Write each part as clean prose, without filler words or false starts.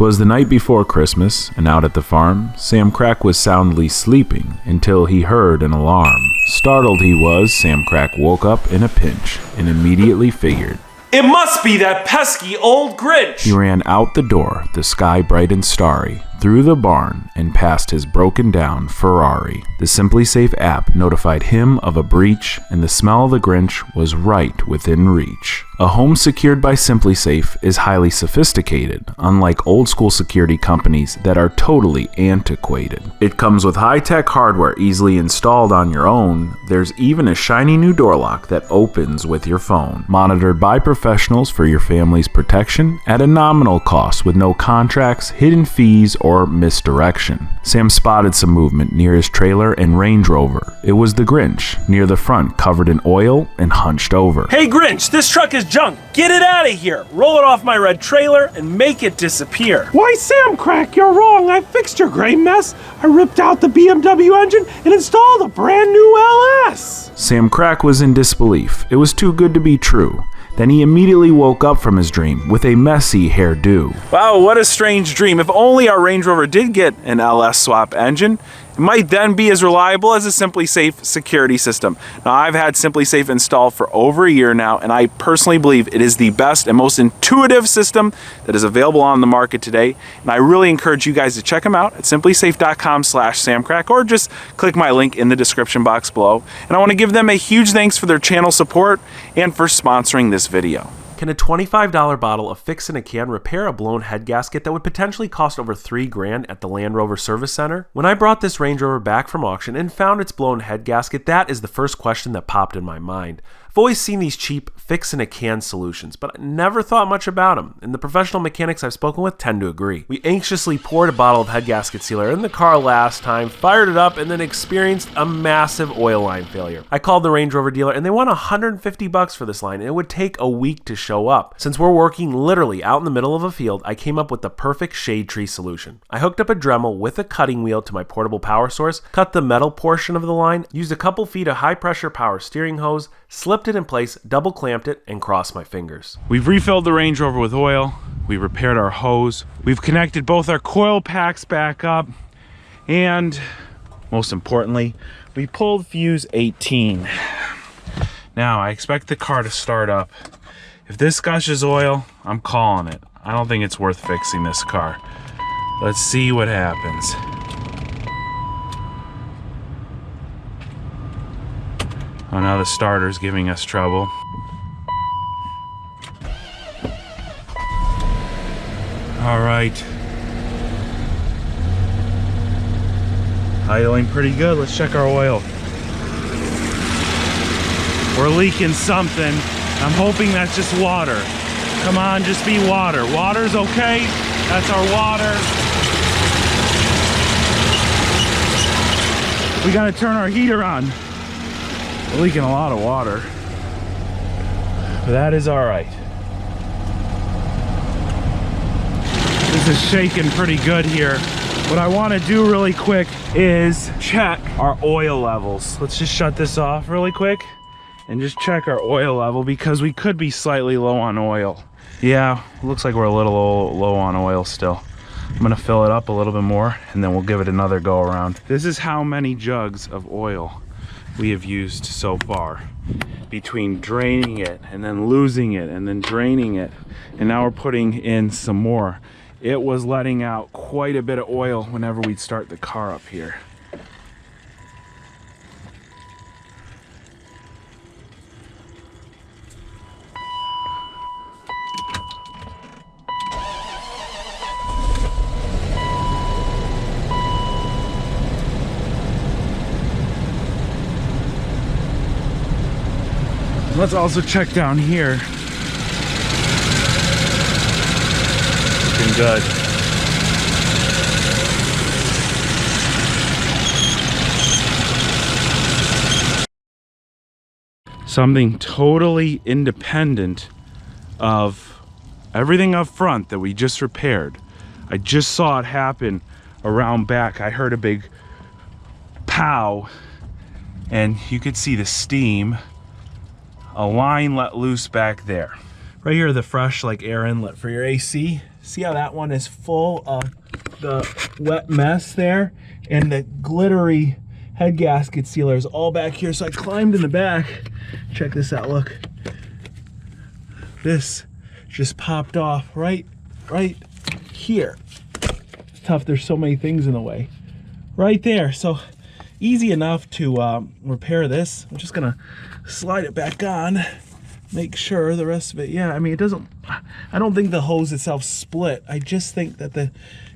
'Twas the night before Christmas, and out at the farm, Sam Crack was soundly sleeping until he heard an alarm. Startled he was, Sam Crack woke up in a pinch and immediately figured, "It must be that pesky old Grinch!" He ran out the door, the sky bright and starry, through the barn and past his broken down Ferrari. The Simply Safe app notified him of a breach, and the smell of the Grinch was right within reach. A home secured by Simply Safe is highly sophisticated, unlike old school security companies that are totally antiquated. It comes with high-tech hardware easily installed on your own. There's even a shiny new door lock that opens with your phone. Monitored by professionals for your family's protection at a nominal cost with no contracts, hidden fees, or misdirection. Sam spotted some movement near his trailer and Range Rover. It was the Grinch, near the front, covered in oil and hunched over. "Hey Grinch, this truck is junk. Get it out of here. Roll it off my red trailer and make it disappear." Why, Sam Crack, you're wrong. I fixed your gray mess. I ripped out the BMW engine and installed a brand new LS. Sam Crack was in disbelief. It was too good to be true. Then he immediately woke up from his dream with a messy hairdo. Wow, what a strange dream. If only our Range Rover did get an LS swap engine, it might then be as reliable as a Simply Safe security system. Now, I've had Simply Safe installed for over a year now, and I personally believe it is the best and most intuitive system that is available on the market today. And I really encourage you guys to check them out at simplysafe.com/samcrack, or just click my link in the description box below. And I want to give them a huge thanks for their channel support and for sponsoring this video. Can a $25 bottle of Fix-in-a-Can repair a blown head gasket that would potentially cost over $3,000 at the Land Rover Service Center? When I brought this Range Rover back from auction and found its blown head gasket, that is the first question that popped in my mind. I've always seen these cheap fix-in-a-can solutions, but I never thought much about them, and the professional mechanics I've spoken with tend to agree. We anxiously poured a bottle of Head Gasket Sealer in the car last time, fired it up, and then experienced a massive oil line failure. I called the Range Rover dealer, and they want $150 for this line, and it would take a week to show up. Since we're working literally out in the middle of a field, I came up with the perfect shade tree solution. I hooked up a Dremel with a cutting wheel to my portable power source, cut the metal portion of the line, used a couple feet of high-pressure power steering hose, slipped it in place, double clamped it, and crossed my fingers. We've refilled the Range Rover with oil. We repaired our hose. We've connected both our coil packs back up. And most importantly, we pulled fuse 18. Now, I expect the car to start up. If this gushes oil, I'm calling it. I don't think it's worth fixing this car. Let's see what happens. Oh, now the starter's giving us trouble. All right. Idling pretty good. Let's check our oil. We're leaking something. I'm hoping that's just water. Come on, just be water. Water's okay. That's our water. We gotta turn our heater on. We're leaking a lot of water. But that is all right. This is shaking pretty good here. What I want to do really quick is check our oil levels. Let's just shut this off really quick and just check our oil level, because we could be slightly low on oil. Yeah, looks like we're a little low on oil still. I'm gonna fill it up a little bit more and then we'll give it another go around. This is how many jugs of oil we have used so far, between draining it and then losing it and then draining it, and now we're putting in some more. It was letting out quite a bit of oil whenever we'd start the car up here. Let's also check down here. Looking good. Something totally independent of everything up front that we just repaired. I just saw it happen around back. I heard a big pow, and you could see the steam. A line let loose back there. Right here, the fresh like air inlet for your AC. See how that one is full of the wet mess there? And the glittery head gasket sealer is all back here. So I climbed in the back. Check this out, look. This just popped off right here. It's tough, there's so many things in the way. Right there, so easy enough to repair this. I'm just gonna slide it back on, make sure the rest of it, yeah, I mean, I don't think the hose itself split. I just think that the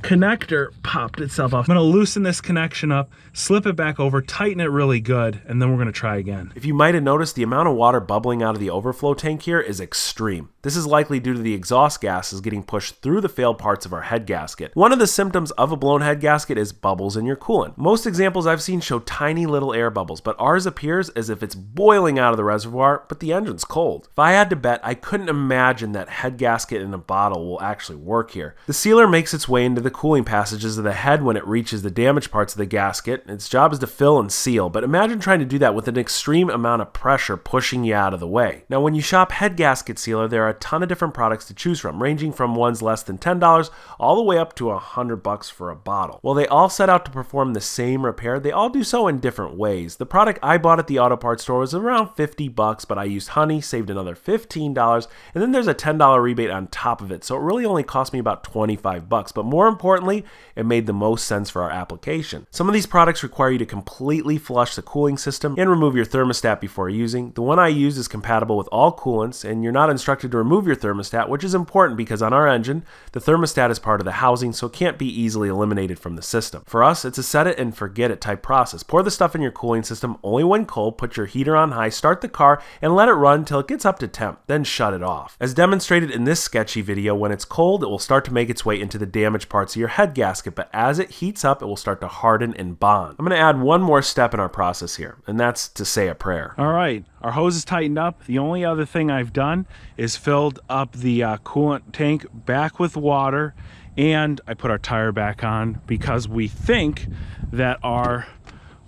connector popped itself off. I'm gonna loosen this connection up, slip it back over, tighten it really good, and then we're gonna try again. If you might have noticed, the amount of water bubbling out of the overflow tank here is extreme. This is likely due to the exhaust gases getting pushed through the failed parts of our head gasket. One of the symptoms of a blown head gasket is bubbles in your coolant. Most examples I've seen show tiny little air bubbles, but ours appears as if it's boiling out of the reservoir, but the engine's cold. If I had to bet, I couldn't imagine that head gasket in a bottle will actually work here. The sealer makes its way into the cooling passages of the head when it reaches the damaged parts of the gasket. Its job is to fill and seal, but imagine trying to do that with an extreme amount of pressure pushing you out of the way. Now, when you shop Head Gasket Sealer, there are a ton of different products to choose from, ranging from ones less than $10 all the way up to $100 for a bottle. While they all set out to perform the same repair, they all do so in different ways. The product I bought at the auto parts store was around $50, but I used Honey, saved another $15, and then there's a $10 rebate on top of it, so it really only cost me about $25, but more importantly, it made the most sense for our application. Some of these products require you to completely flush the cooling system and remove your thermostat before using. The one I use is compatible with all coolants, and you're not instructed to remove your thermostat, which is important because on our engine, the thermostat is part of the housing, so it can't be easily eliminated from the system. For us, it's a set it and forget it type process. Pour the stuff in your cooling system only when cold, put your heater on high, start the car, and let it run until it gets up to temp, then shut it off. As demonstrated in this sketchy video, when it's cold, it will start to make its way into the damaged parts of your head gasket, but as it heats up, it will start to harden and bond. I'm going to add one more step in our process here, and that's to say a prayer. All right, our hose is tightened up. The only other thing I've done is filled up the coolant tank back with water, and I put our tire back on because we think that our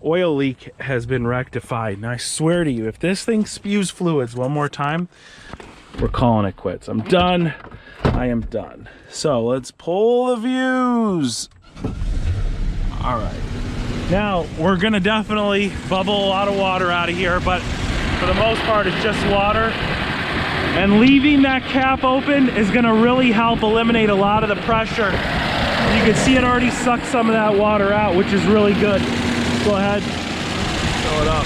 oil leak has been rectified. And I swear to you, if this thing spews fluids one more time, we're calling it quits. I'm done. I am done. So let's pull the fuse. All right. Now, we're gonna definitely bubble a lot of water out of here, but for the most part, it's just water. And leaving that cap open is gonna really help eliminate a lot of the pressure. You can see it already sucked some of that water out, which is really good. Go ahead, fill it up.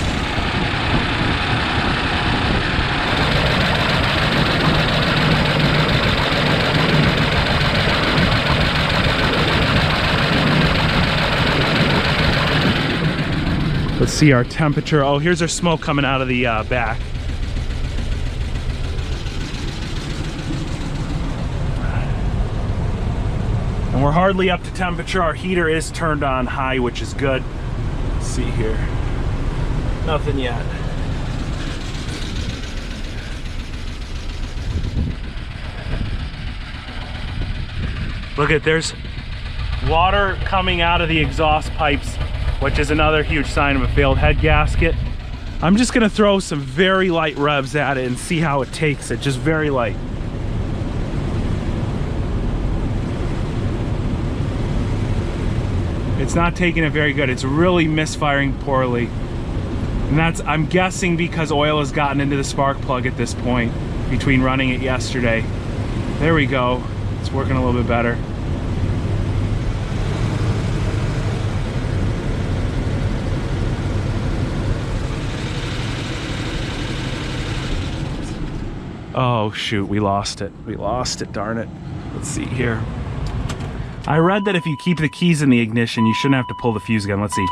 Let's see our temperature. Oh, here's our smoke coming out of the back. And we're hardly up to temperature. Our heater is turned on high, which is good. Let's see here. Nothing yet. Look at, there's water coming out of the exhaust pipes, which is another huge sign of a failed head gasket. I'm just gonna throw some very light revs at it and see how it takes it, just very light. It's not taking it very good. It's really misfiring poorly. And that's, I'm guessing, because oil has gotten into the spark plug at this point between running it yesterday. There we go. It's working a little bit better. Oh shoot, we lost it. We lost it, darn it. Let's see here. I read that if you keep the keys in the ignition, you shouldn't have to pull the fuse again. Let's see.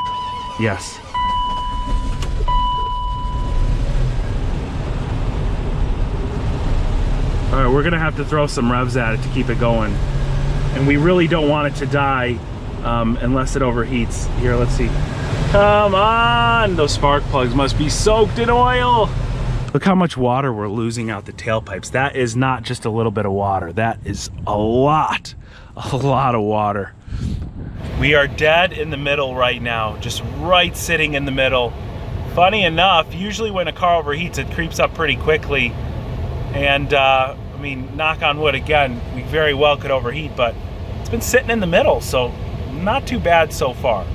Yes. All right, we're gonna have to throw some revs at it to keep it going. And we really don't want it to die unless it overheats. Here, let's see. Come on, those spark plugs must be soaked in oil. Look how much water we're losing out the tailpipes. That is not just a little bit of water. That is a lot of water. We are dead in the middle right now, just right sitting in the middle. Funny enough, usually when a car overheats, it creeps up pretty quickly. And I mean, knock on wood again, we very well could overheat, but it's been sitting in the middle, so not too bad so far.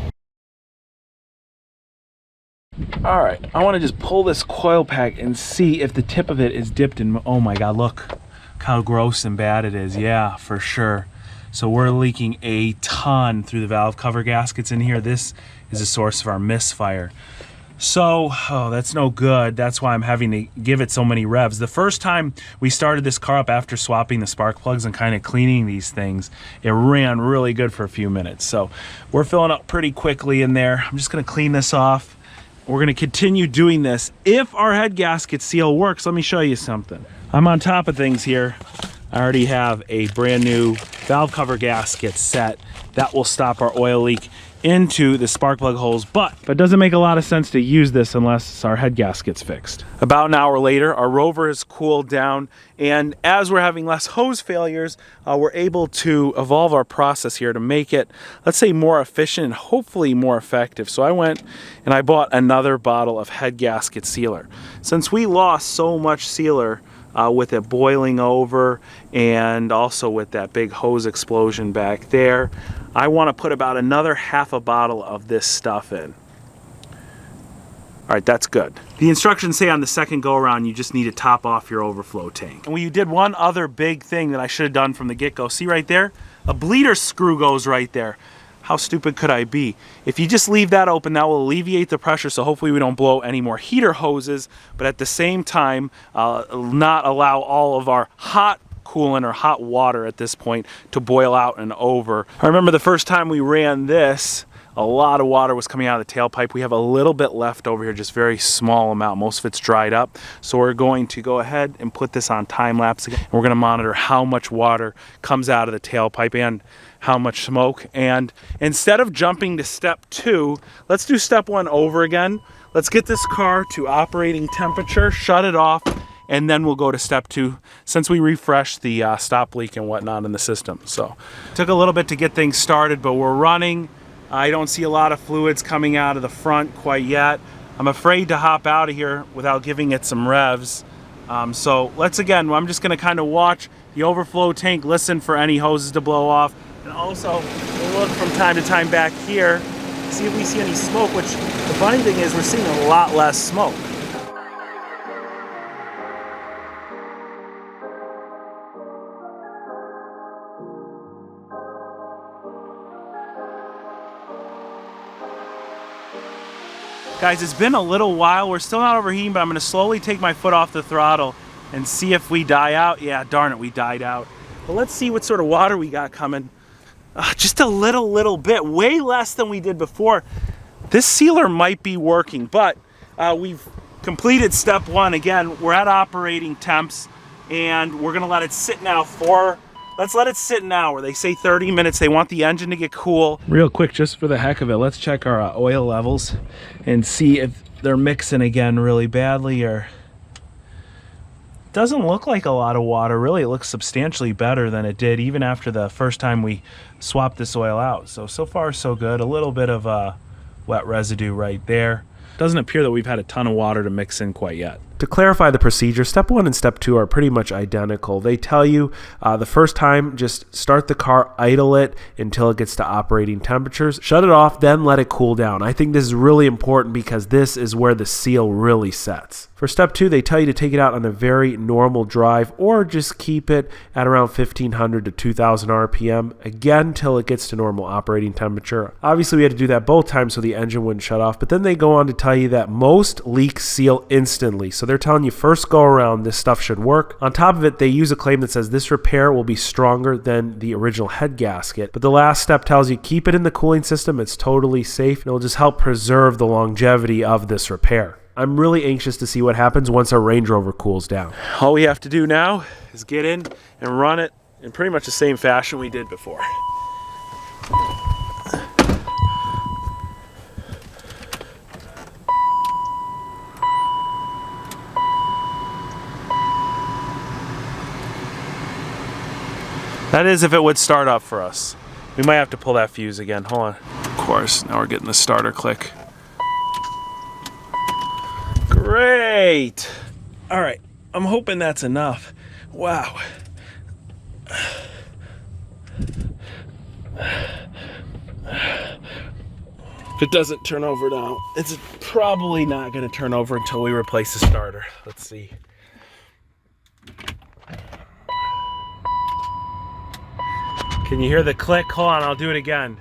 All right, I want to just pull this coil pack and see if the tip of it is dipped in. Oh my God, look how gross and bad it is. Yeah, for sure. So we're leaking a ton through the valve cover gaskets in here. This is a source of our misfire. So, oh, that's no good. That's why I'm having to give it so many revs. The first time we started this car up after swapping the spark plugs and kind of cleaning these things, it ran really good for a few minutes. So we're filling up pretty quickly in there. I'm just gonna clean this off. We're gonna continue doing this. If our head gasket seal works, let me show you something. I'm on top of things here. I already have a brand new valve cover gasket set that will stop our oil leak into the spark plug holes, but it doesn't make a lot of sense to use this unless our head gasket's fixed. About an hour later, our Rover has cooled down, and as we're having less hose failures, we're able to evolve our process here to make it, let's say, more efficient and hopefully more effective. So I went and I bought another bottle of Head Gasket Sealer. Since we lost so much sealer with it boiling over and also with that big hose explosion back there, I want to put about another half a bottle of this stuff in. All right, that's good. The instructions say on the second go around you just need to top off your overflow tank. And we did one other big thing that I should have done from the get-go. See right there? A bleeder screw goes right there. How stupid could I be? If you just leave that open, that will alleviate the pressure, so hopefully we don't blow any more heater hoses, but at the same time, not allow all of our hot coolant or hot water at this point to boil out and over. I remember the first time we ran this, a lot of water was coming out of the tailpipe. We have a little bit left over here, just very small amount. Most of it's dried up. So we're going to go ahead and put this on time lapse again. And we're going to monitor how much water comes out of the tailpipe and how much smoke. And instead of jumping to step 2, let's do step 1 over again. Let's get this car to operating temperature, shut it off, and then we'll go to step 2 since we refreshed the stop leak and whatnot in the system. So it took a little bit to get things started, but we're running. I don't see a lot of fluids coming out of the front quite yet. I'm afraid to hop out of here without giving it some revs. So I'm just gonna kind of watch the overflow tank, listen for any hoses to blow off, and also we'll look from time to time back here, see if we see any smoke, which the funny thing is we're seeing a lot less smoke. Guys, it's been a little while. We're still not overheating, but I'm gonna slowly take my foot off the throttle and see if we die out. Yeah, darn it, we died out. But let's see what sort of water we got coming. Just a little bit, way less than we did before. This sealer might be working, but we've completed step 1. Again, we're at operating temps, and we're gonna let it sit now let's let it sit an hour. They say 30 minutes. They want the engine to get cool. Real quick, just for the heck of it, let's check our oil levels and see if they're mixing again really badly, or doesn't look like a lot of water. Really, it looks substantially better than it did even after the first time we swapped this oil out. So far so good. A little bit of wet residue right there. Doesn't appear that we've had a ton of water to mix in quite yet. To clarify the procedure, step 1 and step 2 are pretty much identical. They tell you the first time, just start the car, idle it until it gets to operating temperatures, shut it off, then let it cool down. I think this is really important because this is where the seal really sets. For step 2, they tell you to take it out on a very normal drive or just keep it at around 1500 to 2000 RPM, again, till it gets to normal operating temperature. Obviously, we had to do that both times so the engine wouldn't shut off, but then they go on to tell you that most leaks seal instantly. So they're telling you first go around, this stuff should work. On top of it, they use a claim that says this repair will be stronger than the original head gasket. But the last step tells you keep it in the cooling system. It's totally safe, and it'll just help preserve the longevity of this repair. I'm really anxious to see what happens once our Range Rover cools down. All we have to do now is get in and run it in pretty much the same fashion we did before. That is if it would start up for us. We might have to pull that fuse again. Hold on. Of course, now we're getting the starter click. Great. All right, I'm hoping that's enough. Wow. If it doesn't turn over now, it's probably not going to turn over until we replace the starter. Let's see. Can you hear the click? Hold on, I'll do it again.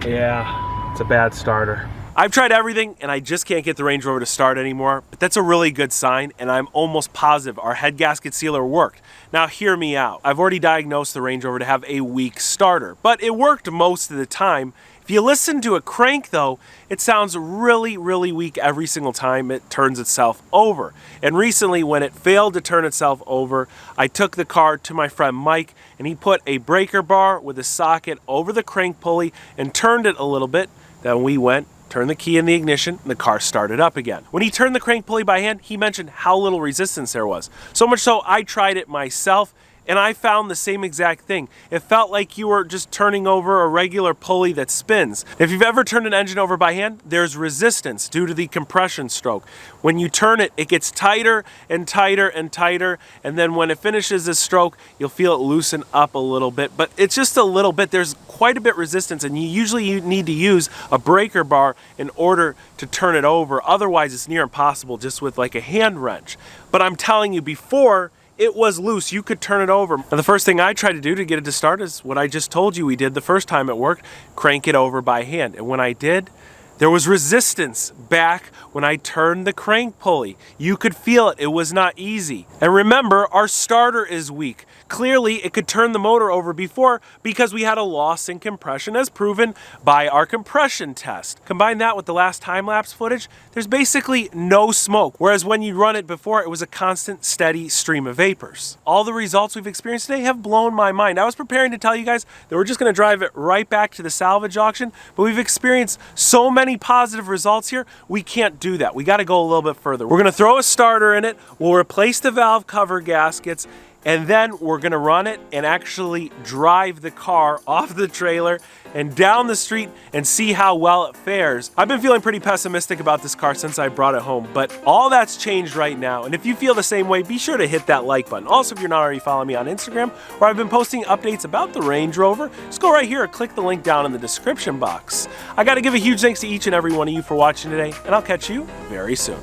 Yeah, it's a bad starter. I've tried everything and I just can't get the Range Rover to start anymore, but that's a really good sign, and I'm almost positive our head gasket sealer worked. Now hear me out. I've already diagnosed the Range Rover to have a weak starter, but it worked most of the time. If you listen to a crank though, it sounds really, really weak every single time it turns itself over. And recently when it failed to turn itself over, I took the car to my friend Mike and he put a breaker bar with a socket over the crank pulley and turned it a little bit. Then we went, turned the key in the ignition, and the car started up again. When he turned the crank pulley by hand, he mentioned how little resistance there was. So much so, I tried it myself, and I found the same exact thing. It felt like you were just turning over a regular pulley that spins. If you've ever turned an engine over by hand, there's resistance due to the compression stroke. When you turn it, it gets tighter and tighter and tighter, and then when it finishes the stroke, you'll feel it loosen up a little bit, but it's just a little bit. There's quite a bit resistance, and you need to use a breaker bar in order to turn it over. Otherwise, it's near impossible just with like a hand wrench. But I'm telling you, before it was loose, you could turn it over. And the first thing I tried to do to get it to start is what I just told you we did the first time it worked, crank it over by hand. And when I did, there was resistance back when I turned the crank pulley. You could feel it. It was not easy. And remember, our starter is weak. Clearly, it could turn the motor over before because we had a loss in compression as proven by our compression test. Combine that with the last time-lapse footage, there's basically no smoke, whereas when you run it before, it was a constant, steady stream of vapors. All the results we've experienced today have blown my mind. I was preparing to tell you guys that we're just gonna drive it right back to the salvage auction, but we've experienced so many positive results here, we can't do that. We gotta go a little bit further. We're gonna throw a starter in it, we'll replace the valve cover gaskets, and then we're gonna run it and actually drive the car off the trailer and down the street and see how well it fares. I've been feeling pretty pessimistic about this car since I brought it home, but all that's changed right now. And if you feel the same way, be sure to hit that like button. Also, if you're not already following me on Instagram, where I've been posting updates about the Range Rover, just go right here and click the link down in the description box. I gotta give a huge thanks to each and every one of you for watching today, and I'll catch you very soon.